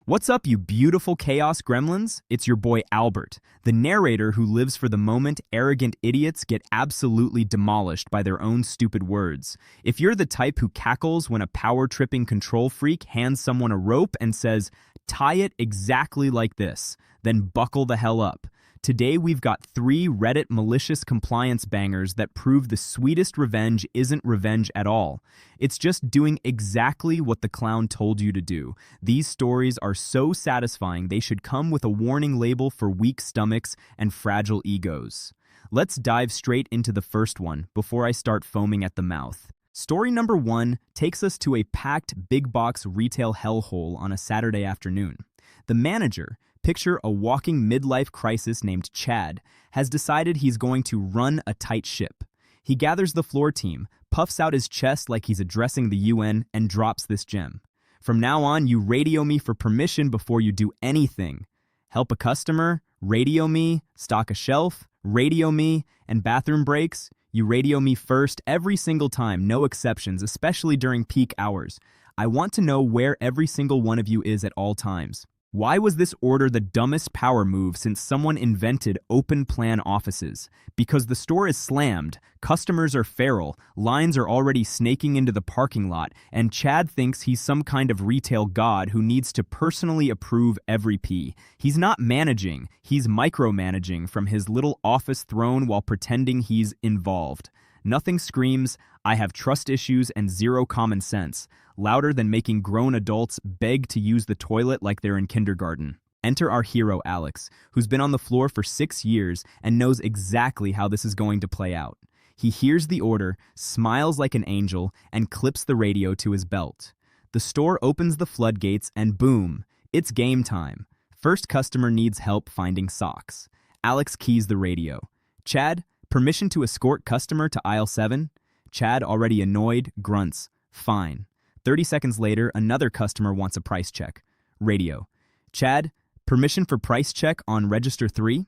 What's up, you beautiful chaos gremlins? It's your boy Albert, the narrator who lives for the moment arrogant idiots get absolutely demolished by their own stupid words. If you're the type who cackles when a power-tripping control freak hands someone a rope and says, "Tie it exactly like this," then buckle the hell up. Today we've got 3 Reddit malicious compliance bangers that prove the sweetest revenge isn't revenge at all. It's just doing exactly what the clown told you to do. These stories are so satisfying they should come with a warning label for weak stomachs and fragile egos. Let's dive straight into the first one before I start foaming at the mouth. Story number 1 takes us to a packed big box retail hellhole on a Saturday afternoon. The manager, picture a walking midlife crisis named Chad, has decided he's going to run a tight ship. He gathers the floor team, puffs out his chest like he's addressing the UN, and drops this gem. "From now on, you radio me for permission before you do anything. Help a customer, radio me, stock a shelf, radio me, and bathroom breaks, you radio me first every single time, no exceptions, especially during peak hours. I want to know where every single one of you is at all times." Why was this order the dumbest power move since someone invented open plan offices? Because the store is slammed, customers are feral, lines are already snaking into the parking lot, and Chad thinks he's some kind of retail god who needs to personally approve every P. He's not managing, he's micromanaging from his little office throne while pretending he's involved. Nothing screams, "I have trust issues and zero common sense," louder than making grown adults beg to use the toilet like they're in kindergarten. Enter our hero, Alex, who's been on the floor for 6 years and knows exactly how this is going to play out. He hears the order, smiles like an angel, and clips the radio to his belt. The store opens the floodgates and boom, it's game time. First customer needs help finding socks. Alex keys the radio. "Chad, permission to escort customer to aisle 7? Chad, already annoyed, grunts. "Fine." 30 seconds later, another customer wants a price check. Radio. "Chad, permission for price check on register 3?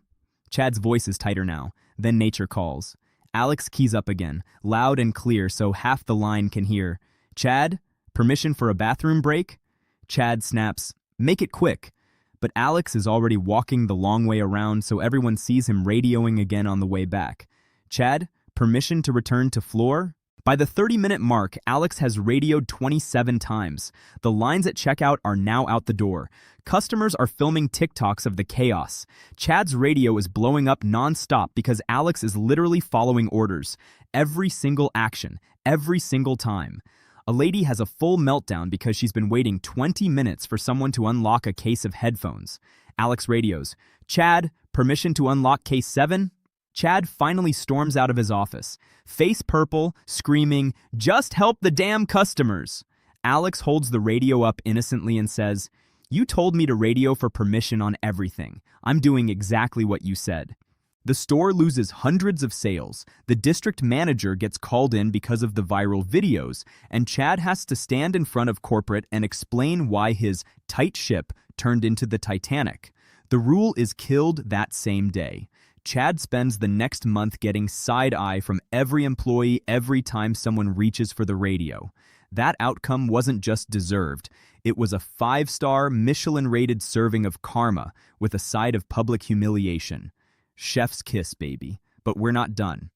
Chad's voice is tighter now. Then nature calls. Alex keys up again, loud and clear so half the line can hear. "Chad, permission for a bathroom break?" Chad snaps, "Make it quick." But Alex is already walking the long way around so everyone sees him radioing again on the way back. "Chad, permission to return to floor?" By the 30-minute mark, Alex has radioed 27 times. The lines at checkout are now out the door. Customers are filming TikToks of the chaos. Chad's radio is blowing up non-stop because Alex is literally following orders. Every single action, every single time. A lady has a full meltdown because she's been waiting 20 minutes for someone to unlock a case of headphones. Alex radios, "Chad, permission to unlock case 7? Chad finally storms out of his office, face purple, screaming, "Just help the damn customers!" Alex holds the radio up innocently and says, "You told me to radio for permission on everything. I'm doing exactly what you said." The store loses hundreds of sales, the district manager gets called in because of the viral videos, and Chad has to stand in front of corporate and explain why his tight ship turned into the Titanic. The rule is killed that same day. Chad spends the next month getting side-eye from every employee every time someone reaches for the radio. That outcome wasn't just deserved. It was a 5-star Michelin-rated serving of karma with a side of public humiliation. Chef's kiss, baby. But we're not done.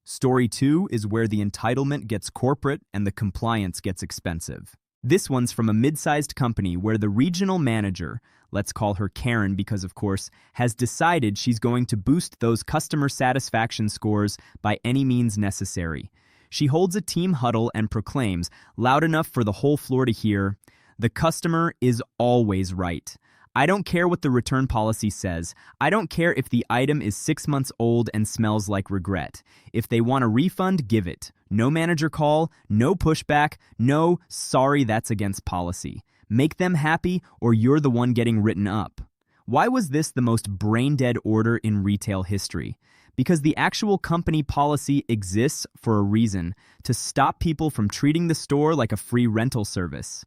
Story 2 is where the entitlement gets corporate and the compliance gets expensive. This one's from a mid-sized company where the regional manager, let's call her Karen because of course, has decided she's going to boost those customer satisfaction scores by any means necessary. She holds a team huddle and proclaims, loud enough for the whole floor to hear, "The customer is always right. I don't care what the return policy says. I don't care if the item is 6 months old and smells like regret. If they want a refund, give it. No manager call, no pushback, no, sorry, that's against policy. Make them happy or you're the one getting written up." Why was this the most brain-dead order in retail history? Because the actual company policy exists for a reason, to stop people from treating the store like a free rental service.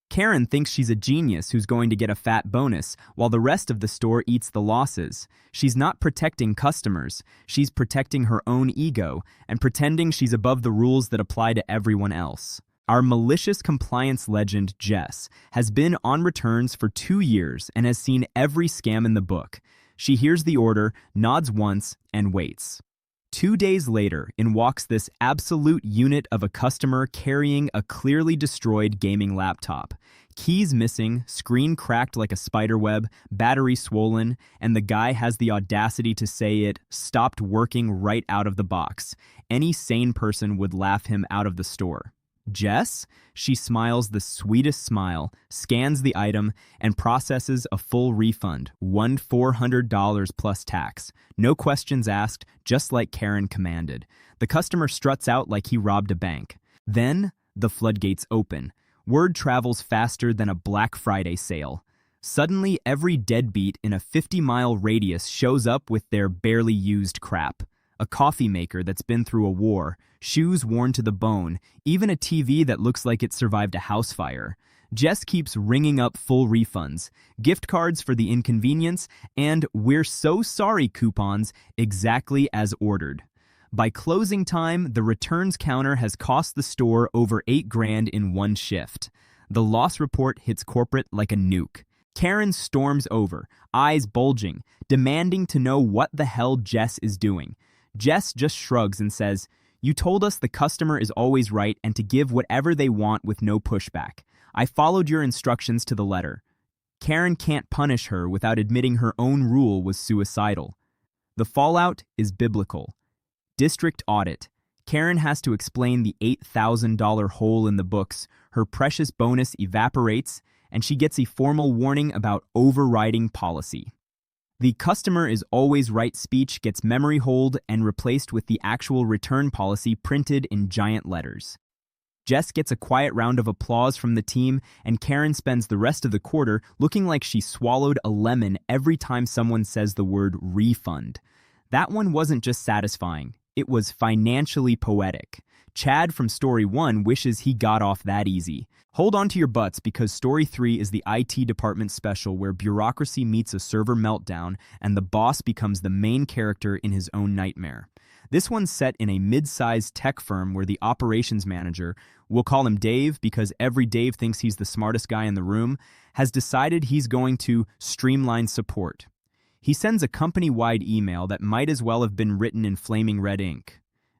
Karen thinks she's a genius who's going to get a fat bonus, while the rest of the store eats the losses. She's not protecting customers, she's protecting her own ego, and pretending she's above the rules that apply to everyone else. Our malicious compliance legend, Jess, has been on returns for 2 years and has seen every scam in the book. She hears the order, nods once, and waits. 2 days later, in walks this absolute unit of a customer carrying a clearly destroyed gaming laptop. Keys missing, screen cracked like a spiderweb, battery swollen, and the guy has the audacity to say it stopped working right out of the box. Any sane person would laugh him out of the store. Jess? She smiles the sweetest smile, scans the item, and processes a full refund, $400 plus tax. No questions asked, just like Karen commanded. The customer struts out like he robbed a bank. Then, the floodgates open. Word travels faster than a Black Friday sale. Suddenly, every deadbeat in a 50-mile radius shows up with their barely used crap. A coffee maker that's been through a war, shoes worn to the bone, even a TV that looks like it survived a house fire. Jess keeps ringing up full refunds, gift cards for the inconvenience, and "we're so sorry" coupons exactly as ordered. By closing time, the returns counter has cost the store over $8,000 in one shift. The loss report hits corporate like a nuke. Karen storms over, eyes bulging, demanding to know what the hell Jess is doing. Jess just shrugs and says, "You told us the customer is always right and to give whatever they want with no pushback. I followed your instructions to the letter." Karen can't punish her without admitting her own rule was suicidal. The fallout is biblical. District audit. Karen has to explain the $8,000 hole in the books, her precious bonus evaporates, and she gets a formal warning about overriding policy. The "customer is always right" speech gets memory holed and replaced with the actual return policy printed in giant letters. Jess gets a quiet round of applause from the team, and Karen spends the rest of the quarter looking like she swallowed a lemon every time someone says the word refund. That one wasn't just satisfying, it was financially poetic. Chad from Story 1 wishes he got off that easy. Hold on to your butts because Story 3 is the IT department special where bureaucracy meets a server meltdown and the boss becomes the main character in his own nightmare. This one's set in a mid-sized tech firm where the operations manager, we'll call him Dave because every Dave thinks he's the smartest guy in the room, has decided he's going to streamline support. He sends a company-wide email that might as well have been written in flaming red ink.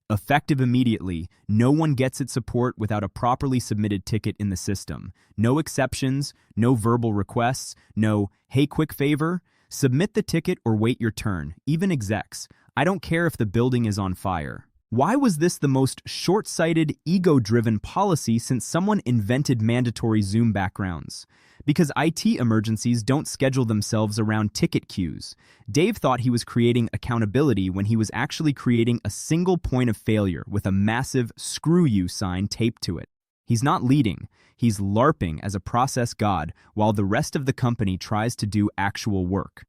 Effective immediately, no one gets its support without a properly submitted ticket in the system. No exceptions, no verbal requests, no "hey, quick favor." Submit the ticket or wait your turn, even execs. I don't care if the building is on fire. Why was this the most short-sighted, ego-driven policy since someone invented mandatory Zoom backgrounds? Because IT emergencies don't schedule themselves around ticket queues. Dave thought he was creating accountability when he was actually creating a single point of failure with a massive "screw you" sign taped to it. He's not leading, he's LARPing as a process god while the rest of the company tries to do actual work.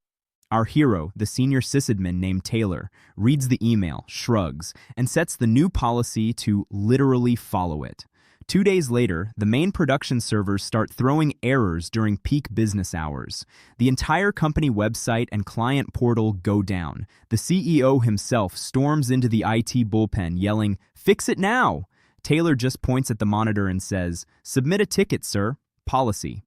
Our hero, the senior sysadmin named Taylor, reads the email, shrugs, and sets the new policy to literally follow it. 2 days later, the main production servers start throwing errors during peak business hours. The entire company website and client portal go down. The CEO himself storms into the IT bullpen yelling, "Fix it now!" Taylor just points at the monitor and says, "Submit a ticket, sir. Policy."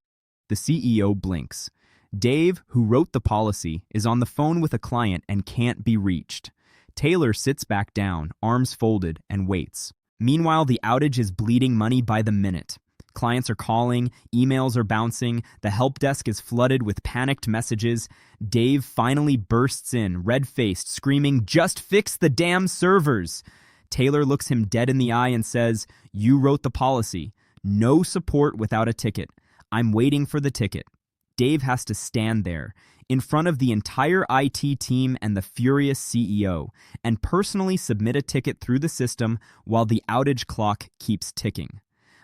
The CEO blinks. Dave, who wrote the policy, is on the phone with a client and can't be reached. Taylor sits back down, arms folded, and waits. Meanwhile, the outage is bleeding money by the minute. Clients are calling, emails are bouncing, the help desk is flooded with panicked messages. Dave finally bursts in, red-faced, screaming, "Just fix the damn servers!" Taylor looks him dead in the eye and says, "You wrote the policy. No support without a ticket. I'm waiting for the ticket." Dave has to stand there, in front of the entire IT team and the furious CEO, and personally submit a ticket through the system while the outage clock keeps ticking.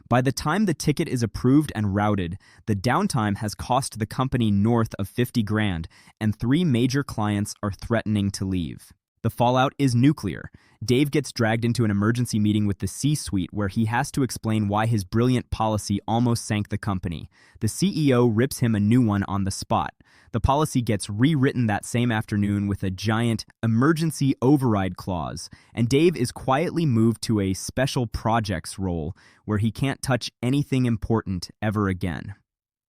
By the time the ticket is approved and routed, the downtime has cost the company north of $50,000, and 3 major clients are threatening to leave. The fallout is nuclear. Dave gets dragged into an emergency meeting with the C-suite where he has to explain why his brilliant policy almost sank the company. The CEO rips him a new one on the spot. The policy gets rewritten that same afternoon with a giant emergency override clause, and Dave is quietly moved to a special projects role where he can't touch anything important ever again.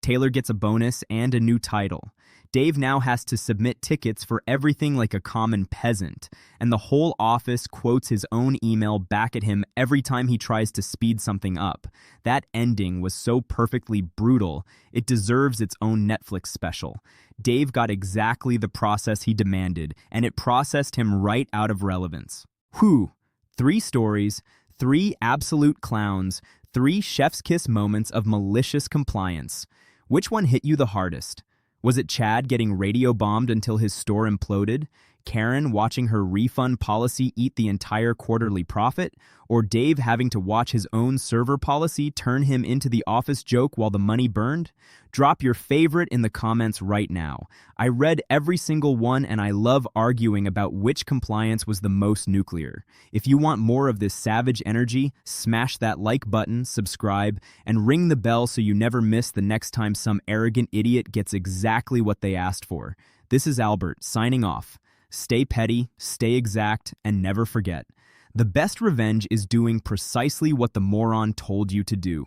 Taylor gets a bonus and a new title. Dave now has to submit tickets for everything like a common peasant, and the whole office quotes his own email back at him every time he tries to speed something up. That ending was so perfectly brutal, it deserves its own Netflix special. Dave got exactly the process he demanded, and it processed him right out of relevance. Whew. 3 stories, 3 absolute clowns, 3 chef's kiss moments of malicious compliance. Which one hit you the hardest? Was it Chad getting radio bombed until his store imploded? Karen watching her refund policy eat the entire quarterly profit? Or Dave having to watch his own server policy turn him into the office joke while the money burned? Drop your favorite in the comments right now. I read every single one and I love arguing about which compliance was the most nuclear. If you want more of this savage energy, smash that like button, subscribe, and ring the bell so you never miss the next time some arrogant idiot gets exactly what they asked for. This is Albert, signing off. Stay petty, stay exact, and never forget. The best revenge is doing precisely what the moron told you to do.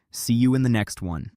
See you in the next one.